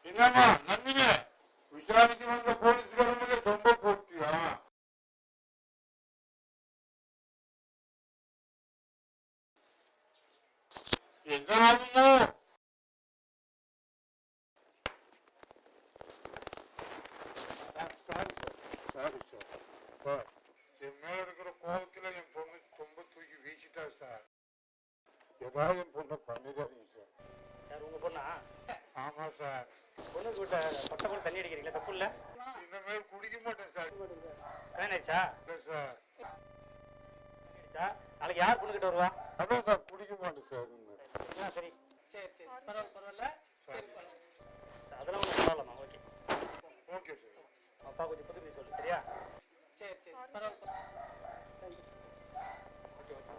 என்னமா நந்தினி விசாரிக்க வந்த போலீஸ்காரங்களே ரொம்ப போட்டியா? எங்கனாலுமோ சாரி சார், என் மேல இருக்கிற கோபத்துல என் பொண்ணு ரொம்ப தூக்கி வீசிட்டா சார். ஏதாவது என் பொண்ணை பண்ணிடாதீங்க சார். யார் உங்க பொண்ணா? ஆமா சார். பொண்ணுக்கு விட்ட பட்ட பொண்ணு தண்ணி அடிக்கிறீங்களா? தப்பு இல்ல. இனிமேல் குடிக்க மாட்டேன் சார். கல்யாணம் ஆயிடுச்சா? இல்லை சார். நாளைக்கு யார் பொண்ணு கிட்ட வருவா? அதான் சார் குடிக்க மாட்டேன் சார். சரி சரி சரி பரவாயில்ல. சரி அதெல்லாம் ஒன்றும் பரவாயில்லம்மா. Okay okay sir. அப்பா கொஞ்சம் புதுப்பி சொல்லு. சரியா? சரி சரி பரவாயில்ல. Okay okay.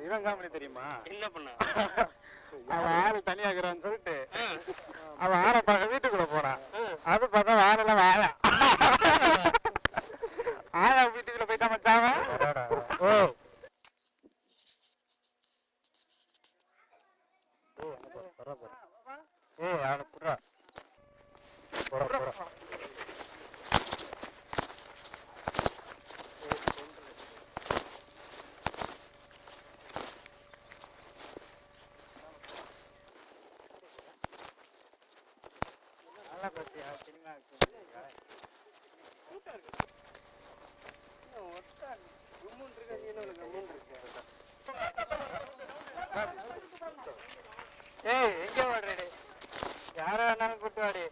இவன் காமெடி தெரியுமா? என்ன பண்ண? அவன் ஆளு தனியாக்குறான்னு சொல்லிட்டு அவன் ஆளை பார்க்க வீட்டுக்குள்ள போறான். அது பார்த்தா ஆளெல்லாம் வாழ ஆளை வீட்டுக்குள்ள போயிட்டா மச்சாவன். ஓ ஏய் ஆளை புறா புறா புறா. ஏய் எங்க வாடுறே? யார வேணாலும் கூட்டு வாடி.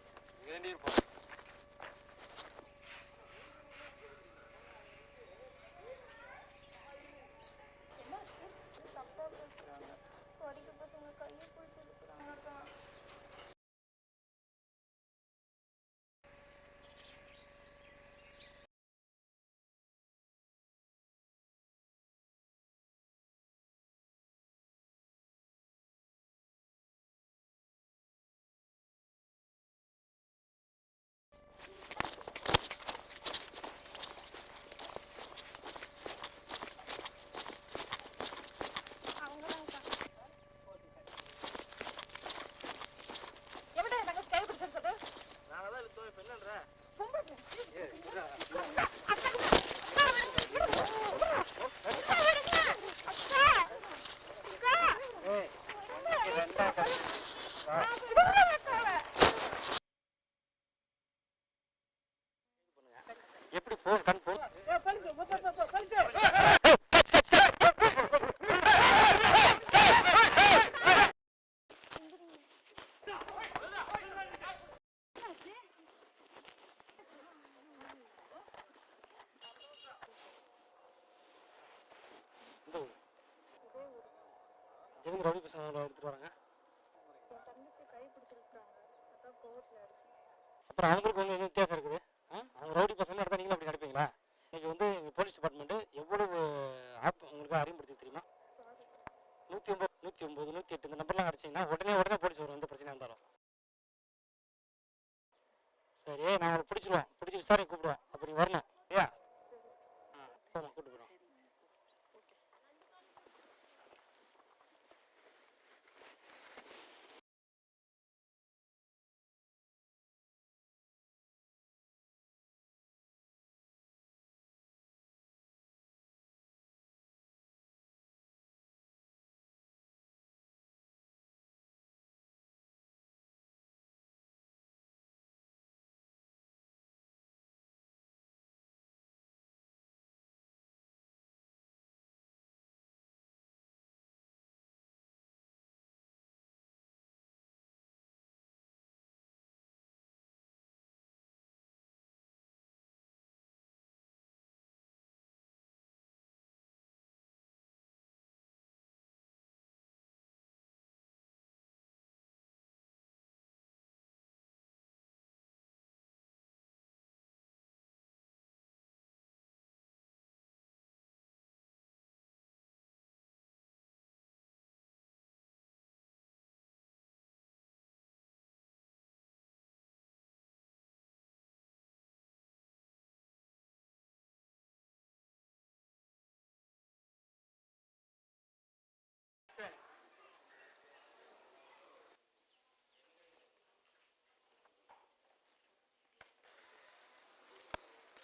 எப்படி போ கண் போ. எதுவும் ரவுடி பசங்க எடுத்துட்டு வராங்க. அப்புறம் அவங்களுக்கு வந்து எதுவும் வித்தியாசம் இருக்குது. அவங்க ரவுடி பசங்க எடுத்தா நீங்களும் அப்படி நடிப்பீங்களா? இன்னைக்கு வந்து எங்கள் போலீஸ் டிபார்ட்மெண்ட்டு எவ்வளவு ஆப் உங்களுக்கு அறிமுகப்படுத்தி தெரியுமா? 109 109 108 இந்த நம்பர்லாம் அடிச்சிங்கன்னா உடனே போலீஸ் வரும். எந்த பிரச்சனையாக இருந்தாலும். சரி நான் அவங்களை பிடிச்சிருவோம். பிடிச்சி விசாரணை கூப்பிடுவோம். அப்போ நீ வரணும். ஐயா போமா கூப்பிட்டு போகிறோம். சரி.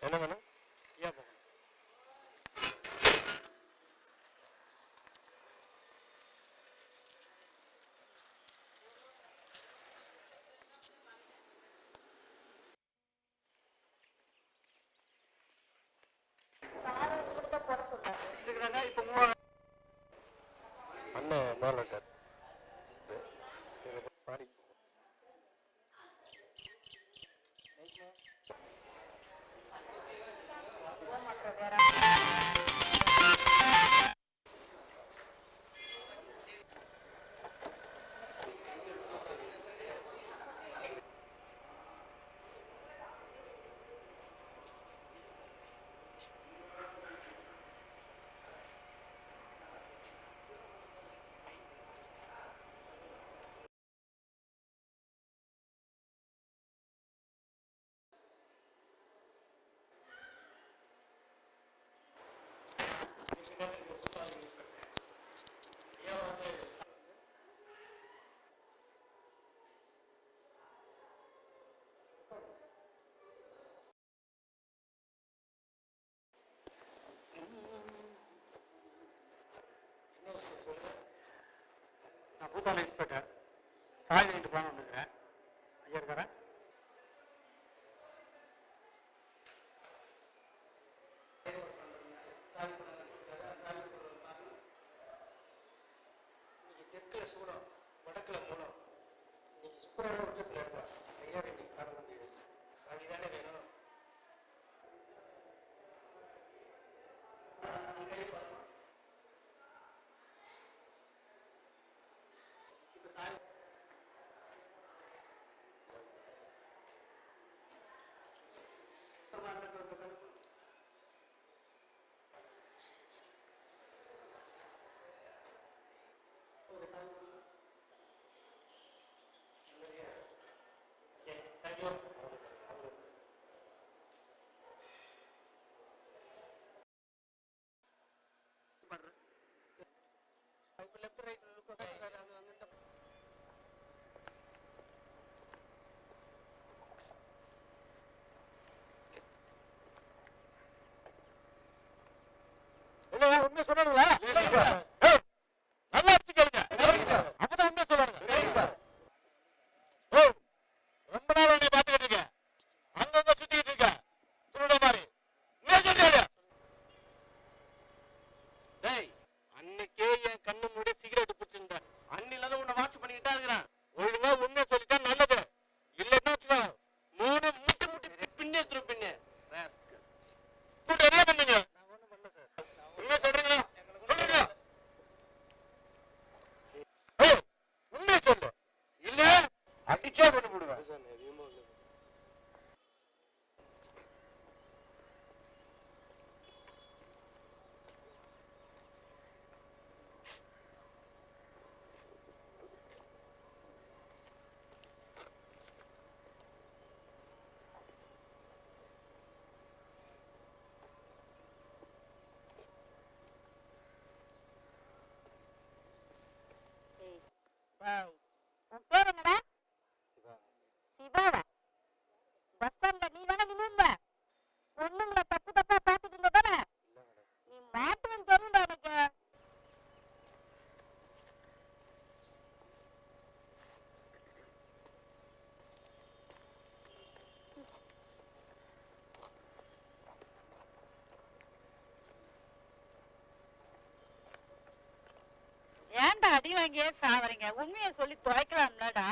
என்ன வேணும்? ஏன் போகணும்? வச்சிருக்கிறாங்க. இப்போ 3000 அண்ணன் மேல இருக்காரு. பாடி நான் பூசால இன்ஸ்பெக்டர் சாய் வாங்கிட்டு போகலான்னு வந்துருக்கேன். ஐயா இருக்காரா? இன்னைக்கு தெற்குல சூடம், வடக்குல மூலம். இன்னைக்கு சுக்கரன் உச்சத்தில் இருப்பா. ஐயா இன்னைக்கு காரணம் முடியாது. சாவி தானே வேணும். இப்போ சாவி இப்போ லெஃப்ட் ரைட் லுக் பேசுறாரு. அங்க அங்கிட்ட இல்லையா உண்மை சொன்னாங்களா? நல்லா அடிச்சு கேளுங்க. அப்பதான் உண்மை சொல்லுவாங்க. ரொம்ப நாள் உன்னை பார்த்துக்கிட்டு இருக்கேன். அங்கங்க சுத்திக்கிட்டு இருக்கேன். திருட மாதிரி. என்ன சொல்றீங்க? டேய், அன்னைக்கே என் கண்ணு மூடி சிகரெட் பிடிச்சிருந்தேன். அன்னில உன்னை வாட்ச் பண்ணிக்கிட்டா இருக்கிறேன். ஒழுங்கா உண்மை சொல்லிட்டா நல்லது. இல்லைன்னா வச்சுக்கோ 3 முட்டு முட்டி பின்னே எடுத்துரும் பின்னே. கூட்டு என்ன பண்ணுங்க? நான் ஒண்ணும் பண்ணல சார். உண்மை சொல்றீங்களா? சொல்லுங்க. ஏய், உண்மை சொல்லு. இல்ல அடிச்சா கொண்டு போடுவேன். உன் பேர் என்னடா? சிவாவா? பஸ் ஸ்டாண்ட்ல நீ தானே நின்னுங்க? பொண்ணுங்களை தப்பு தப்பா பார்த்துட்டு இருந்த தானே? நீ மாட்டுவன் தெரியும்டா எனக்கு. ஏன்டா அடி வாங்கியே சாவறீங்க? உண்மையை சொல்லி துவைக்கலாம்லடா.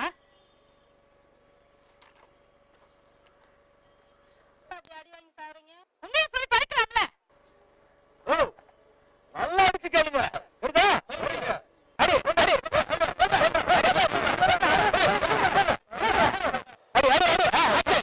அடி வாங்கி சாவறீங்க? உண்மையை சொல்லி துவைக்கலாம்ல. ஓ, நல்லா அடிச்சு கேளுங்க. புரியுதா? அடி, அடி. அடி, அடி, அடி. அடி.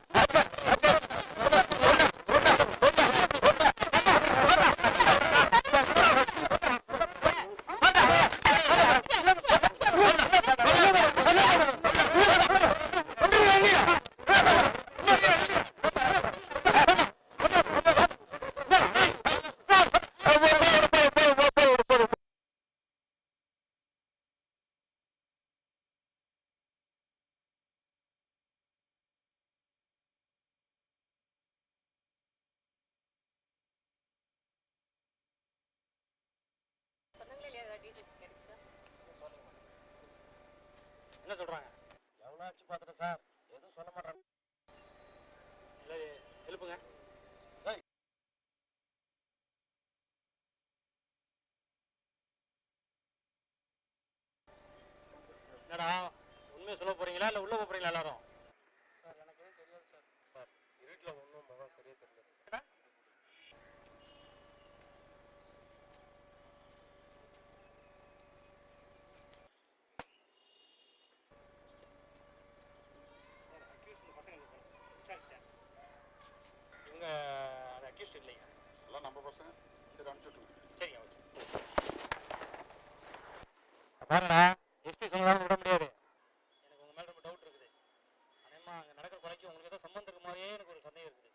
என்ன சொல்றாங்க? எவ்வளோ ஆச்சு பார்த்துட்டேன் சார், எதுவும் சொல்ல மாட்டேன். இல்லை எழுப்புங்க. என்னடா உண்மையை சொல்ல போறீங்களா இல்லை உள்ள போறீங்களா எல்லாரும்? சார் எனக்கு எதுவும் தெரியாது சார். சார் இருட்டில் ஒன்றும் முகம் சரியா தெரியல சார். சார் அக்யூஸ்ட் பசங்க இல்லை சார், விசாரிச்சிட்டேன். இவங்க அது அக்யூஸ்ட் இல்லைங்க. எல்லாம் நம்ம பசங்க. சரி அனுப்பிச்சுட்ருங்க. சரிங்க, ஓகே. பாருடா, எஸ்பி சொன்னதாலும் விட முடியாது. எனக்கு உங்க மேல ரொம்ப டவுட் இருக்குது. அதேமா அங்கே நடக்கிற கொலைக்கு உங்களுக்கு ஏதோ சம்பந்தம் இருக்க மாதிரியே எனக்கு ஒரு சந்தேகம் இருக்குது.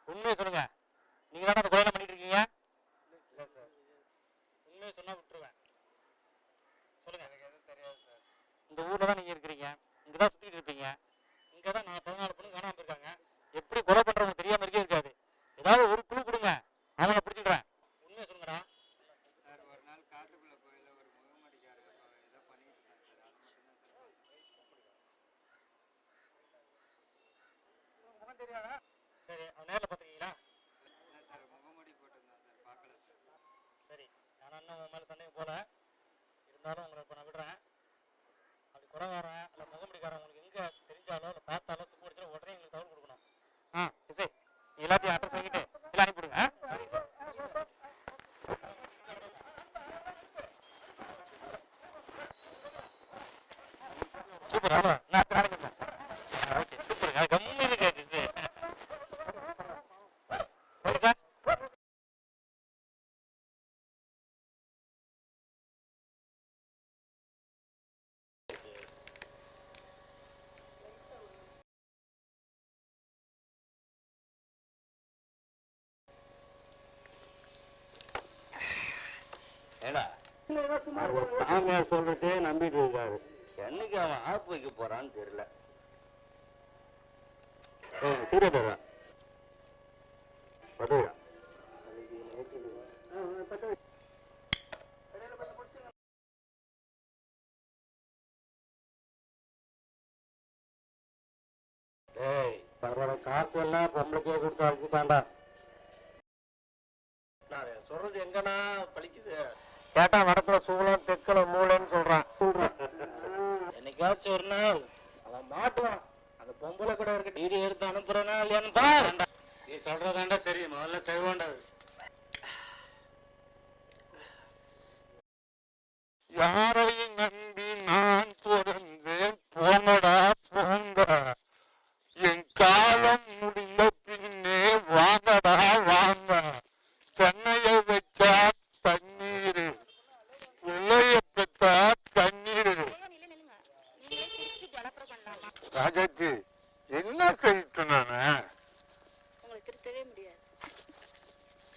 உண்மையை சொல்லுங்க, நீங்க தானே அந்த கொலையெல்லாம் பண்ணிட்டு இருக்கீங்க? இல்லை சார். உண்மையை சொன்னா விட்டுருவேன். சொல்லுங்க. எனக்கு எதுவும் தெரியாது சார். இந்த ஊர்ல தான் நீங்க இருக்கிறீங்க, இங்க தான் சுத்திட்டு இருப்பீங்க. இங்கே தான் நான் 14 பொண்ணு காணாமல் போயிருக்காங்க. எப்படி கொலை பண்றவங்க தெரியாம இருக்கே இருக்காது. ஏதாவது ஒரு குழு கொடுங்க, நான் பிடிச்சிக்கிறேன். உண்மையை சொல்லுங்கடா. சார் ஒரு நாள் காட்டுக்குள்ளே போயில ஒரு முகமடிக்காரர் ஏதோ பண்ணிட்டு இருந்தாங்க சார். அது மட்டும் தான் சார். முகம் தெரியாதா? சரி, அவன் நேரில் பார்த்துருக்கீங்களா? இல்லை சார், முகமடி போட்டிருந்தான் சார், பார்க்கல சார். சரி, நான் இன்னும் உன் மேலே சந்தேகம் போல. இருந்தாலும் உங்களை இப்போ நான் விடுறேன். அப்படி குறைகாரன் இல்லை முகமுடிக்காரன் உங்களுக்கு எங்கே தெரிஞ்சாலோ இல்லை பார்த்தாலோ துப்பு அடிச்சாலோ உடனே எங்களுக்கு தகவல் கொடுக்கணும். இசை எல்லாத்தையும் அட்ரஸ் வாங்கிட்டு எல்லாம் அனுப்பிவிடுங்க. சூப்பர், அவ்வளோ நான் நாளைக்கு வரேன். ஓகே சூப்பர், அது கம்மி இருக்கு இசை. Okay sir. ஏடா சாமியார் சொல்லிட்டே நம்பிட்டு இருக்காரு. என்னைக்கு அவன் ஆப்பு வைக்க போறான்னு தெரியல. சூரிய போறான் பதுவா டேய் பரவாயில்ல, காசு எல்லாம் பொம்பளைக்கே கொடுத்து அழைச்சிட்டாண்டா. நான் சொல்றது எங்கன்னா பழிக்குது. கேட்டா வடக்குல சூளம் தெற்குல மூளைன்னு சொல்றான். என்னைக்காச்சும் ஒரு நாள் அவன் மாட்டுவான். அந்த பொம்பளை கூட இருக்க டிடி எடுத்து அனுப்புறனா இல்லையான்னு பாரு. நீ சொல்றதாண்டா சரி, முதல்ல செய்வாண்டா. யாரையும் நம்பி நான் பிறந்தேன், போங்கடா போங்க. என் காலம் முடிந்த பின்னே வாங்கடா வாங்க. தென்னைய வச்சா தண்ணீர், பிள்ளைய பெற்றா கண்ணீர். ராஜாஜி என்ன செய்யிட்டு நானு? உங்களை திருத்தவே முடியாது.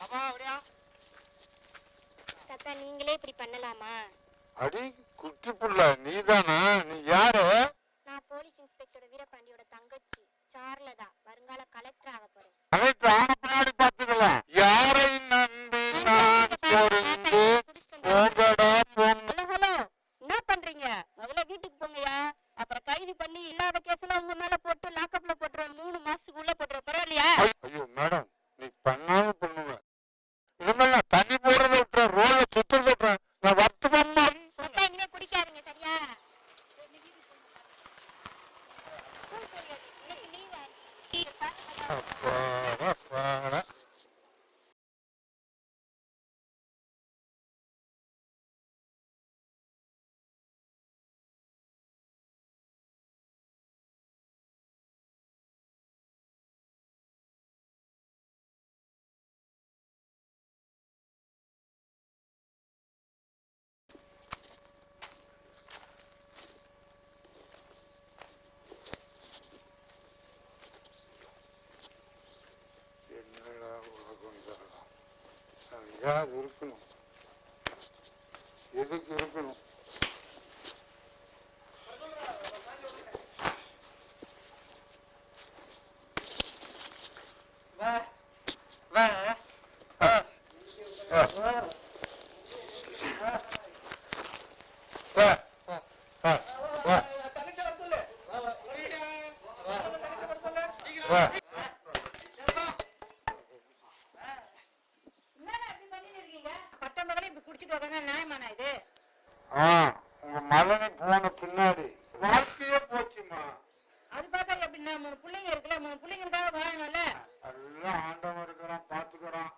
அப்பா அப்படியா? தாத்தா நீங்களே இப்படி பண்ணலாமா? அடி குட்டி புள்ள, நீதானா? நீ யாரு? நான் போலீஸ் இன்ஸ்பெக்டர் வீரபாண்டியோட தங்கச்சி சார்லதா, வருங்கால கலெக்டர் ஆக போறேன். அனைத்து ஆன பின்னாடி பார்த்துக்கலாம். யாரை நம்பி நான் பொருந்து போங்கடா போங்க. ஹலோ ஹலோ, என்ன பண்றீங்க? முதல்ல வீட்டுக்கு போங்கயா. அப்புறம் கைது பண்ணி இல்லாத கேஸ்ல உங்க மேல போட்டு லாக்அப்ல போட்டுருவேன். 3 மாசத்துக்கு உள்ள போட்டுருவேன். பரவாயில்லையா? ஐயோ மேடம், நீ பண்ணாம பண்ணுவ. இனிமேல் நான் தண்ணி போடுறத விட்டுறேன், ரோட்ல சுத்துறத விட்டுறேன். நான் வருத்தமா மொத்தம் இனிமே குடிக்காதீங்க, சரியா? அப்பாடா, அப்பாடா. என்னடா உலகம் இதெல்லாம்? நான் யார் இருக்கணும்? எதுக்கு இருக்கணும்? வா வா வா, வா, வா. குடிச்சிட்டு உடனே நியாயமானா இது? உங்க மகனை போன பின்னாடி வாழ்க்கையே போச்சுமா. அது பார்த்தா எப்படின்னா 3 பிள்ளைங்க இருக்குல்ல, 3 பிள்ளைங்களுக்காக வாழணும்ல. எல்லாம் ஆண்டவன் இருக்கிறான், பாத்துக்கிறான்.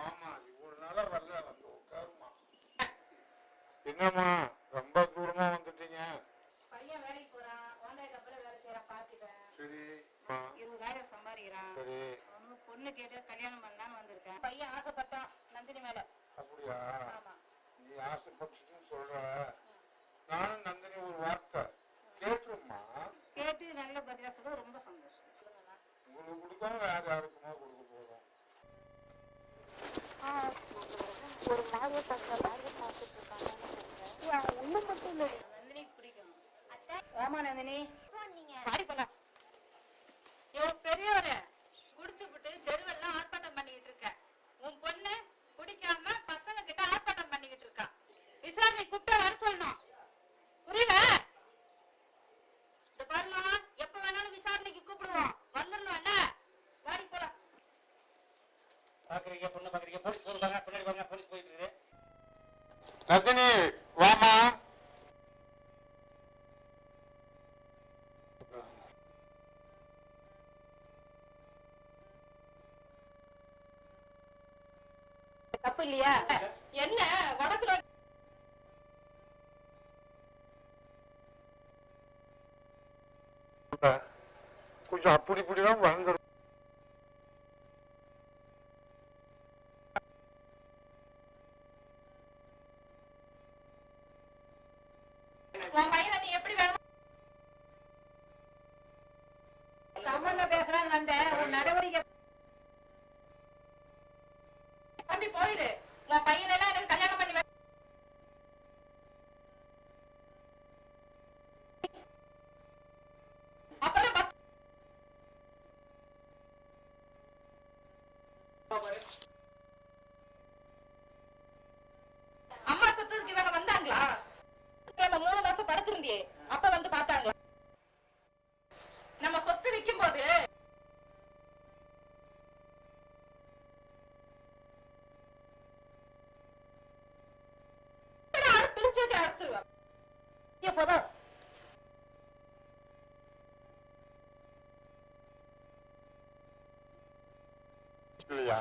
ஆமா, இவ்வளவு நாளா வரல, வந்து உட்காருமா. என்னம்மா ரொம்ப தூரமா வந்துட்டீங்க? பையன் வேலைக்கு போறான், ஓண்டாய் கப்பல வேலை செய்யறான், பாத்துட்டேன். சரி 20,000 சம்பாதிக்கிறான். சரி. அவனுக்கு பொண்ணு கேட்டு கல்யாணம் பண்ணலான்னு வந்திருக்கேன். பையன் ஆசைப்பட்டான் நந்தினி மேல. அப்படியா? ஆமா. நீ ஆசைப்பட்டுன்னு சொல்ற. நானும் நந்தினி ஒரு வார்த்தை கேட்டுருமா? கேட்டு நல்ல பதிலா சொல்ல ரொம்ப சந்தோஷம். உங்களுக்கு கொடுக்காம வேற யாருக்குமா கொடுக்க போறோம்? ஒரு மாதிரியா பார்த்துட்டு இருக்காங்க. ஒண்ணு மட்டும் இல்லை, நந்தினிக்கு பிடிக்கும். ஆமா நந்தினி, பாடி போங்க. யோ பெரியவரே, குடிச்சுப்புட்டு தெருவெல்லாம் ஆர்ப்பாட்டம் பண்ணிக்கிட்டு இருக்க. உன் பொண்ணு குடிக்காம பசங்க கிட்ட ஆர்ப்பாட்டம் பண்ணிக்கிட்டு இருக்கா. விசாரணை கூப்பிட்டு வர சொல்லணும், புரியல? இந்த பாருமா, எப்ப வேணாலும் விசாரணைக்கு கூப்பிடுவோம், வந்துடணும் என்ன? வாடி போலாம். பாக்குறீங்க பொண்ணு பாக்குறீங்க, போலீஸ் போறாங்க, பின்னாடி பாருங்க போலீஸ் போயிட்டு இருக்குது. நந்தினி வாமா. தப்பு இல்லையா? என்ன வடக்குல கொஞ்சம் அப்படி இப்படிதான் வந்துடும். உன் பையனை நீ எப்படி வேணும் சம்பந்தம் பேசலான்னு வந்த உன் நடவடிக்கை தம்பி போயிடு. உன் பையனெல்லாம் எனக்கு கல்யாணம் பண்ணி அப்புறம் அம்மா சத்தத்துக்கு இவங்க வந்தாங்களா? 3 மாசம் படுத்திருந்தியே, அப்ப வந்து பார்த்தாங்களா? நம்ம சொத்து விற்கும் போது பிரிச்சு அறுத்துருவேன். எப்போதான் இல்லையா?